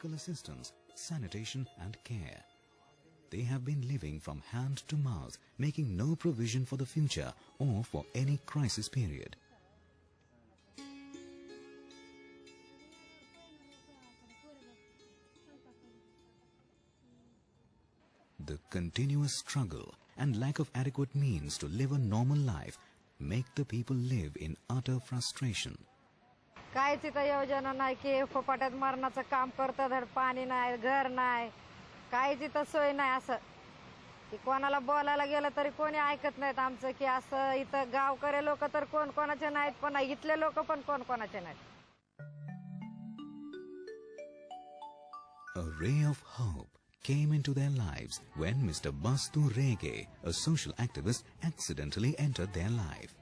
medical assistance, sanitation and care. They have been living from hand to mouth, making no provision for the future or for any crisis period. The continuous struggle and lack of adequate means to live a normal life make the people live in utter frustration. काहीच इथं योजना नाही की फुफाट्यात मरणाचं काम करतं, धड पाणी नाही, घर नाही, काहीच इथं सोय नाही. असं की कोणाला बोलायला गेलं तरी कोणी ऐकत नाहीत आमचं, की असं इथं गावकरी लोक तर कोण कोणाचे नाहीत, पण इथले लोक पण कोण कोणाचे नाहीत. A ray of hope came into their lives when Mr. Bastu Rege, a social activist, accidentally entered their life.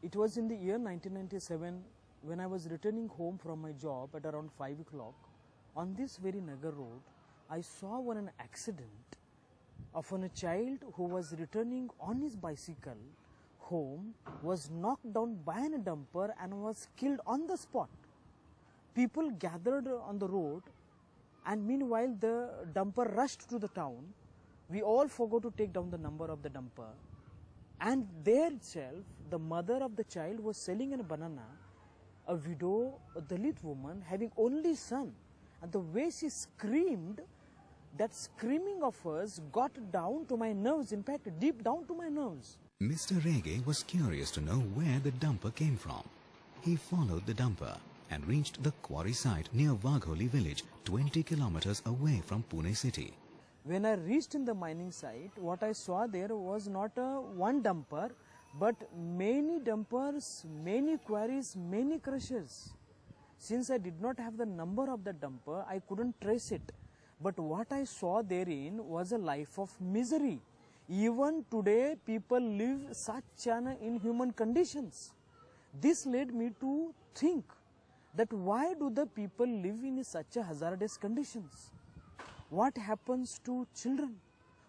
It was in the year 1997 when I was returning home from my job at around 5 o'clock. On this very Nagar road, I saw an accident of a child who was returning on his bicycle home, was knocked down by a dumper and was killed on the spot. People gathered on the road, and meanwhile the dumper rushed to the town. We all forgot to take down the number of the dumper. And there itself, the mother of the child was selling a banana, a widow, a Dalit woman having only son. And the way she screamed, that screaming of hers got down to my nerves, in fact deep down to my nerves. Mr. Rege was curious to know where the dumper came from. He followed the dumper and reached the quarry site near Vagholi village, 20 kilometers away from Pune city. When I reached in the mining site, what I saw there was not one dumper, but many dumpers, many quarries, many crushers. Since I did not have the number of the dumper, I couldn't trace it. But what I saw therein was a life of misery. Even today, people live such inhuman conditions. This led me to think that why do the people live in such a hazardous conditions? What happens to children?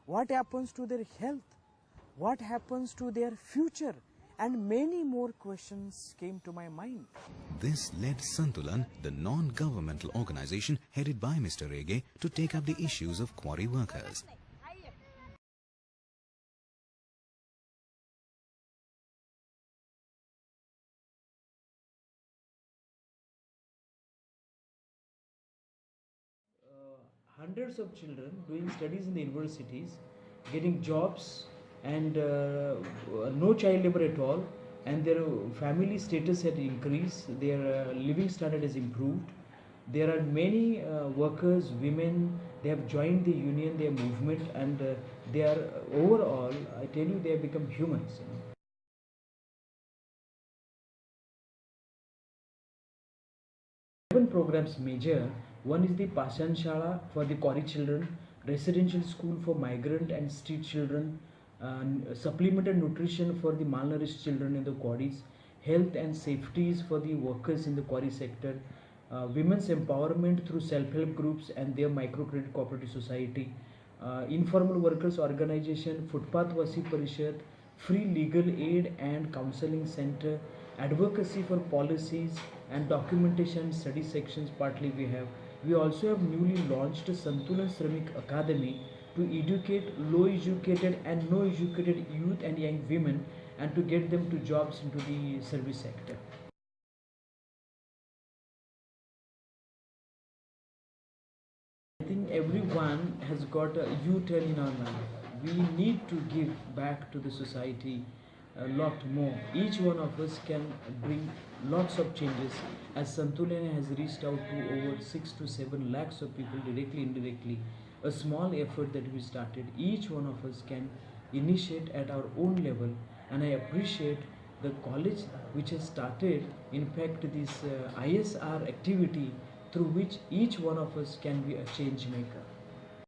What happens to their health? What happens to their future? And many more questions came to my mind. This led Santulan, the non-governmental organization headed by Mr. Rege, to take up the issues of quarry workers. Hundreds of children doing studies in the universities, getting jobs, and no child labor at all, and their family status had increased, their living standard has improved. There are many workers, women, they have joined the union, their movement, and they are overall, I tell you, they have become humans. 7 programs major. One is the Pashan Shala for the quarry children, residential school for migrant and street children, supplemental nutrition for the malnourished children in the quarries, health and safeties for the workers in the quarry sector, women's empowerment through self-help groups and their microcredit cooperative society, informal workers organization, Footpath Wasi Parishad, free legal aid and counseling center, advocacy for policies and documentation study sections partly we have. We also have newly launched Santulan Shramik Academy to educate low educated and no educated youth and young women and to get them to jobs into the service sector. I think everyone has got a U-turn in our life. We need to give back to the society a lot more. Each one of us can bring lots of changes, as Santulan has reached out to over 6 to 7 lakhs of people directly, indirectly. A small effort that we started, each one of us can initiate at our own level, and I appreciate the college which has started, in fact, this ISR activity through which each one of us can be a change maker.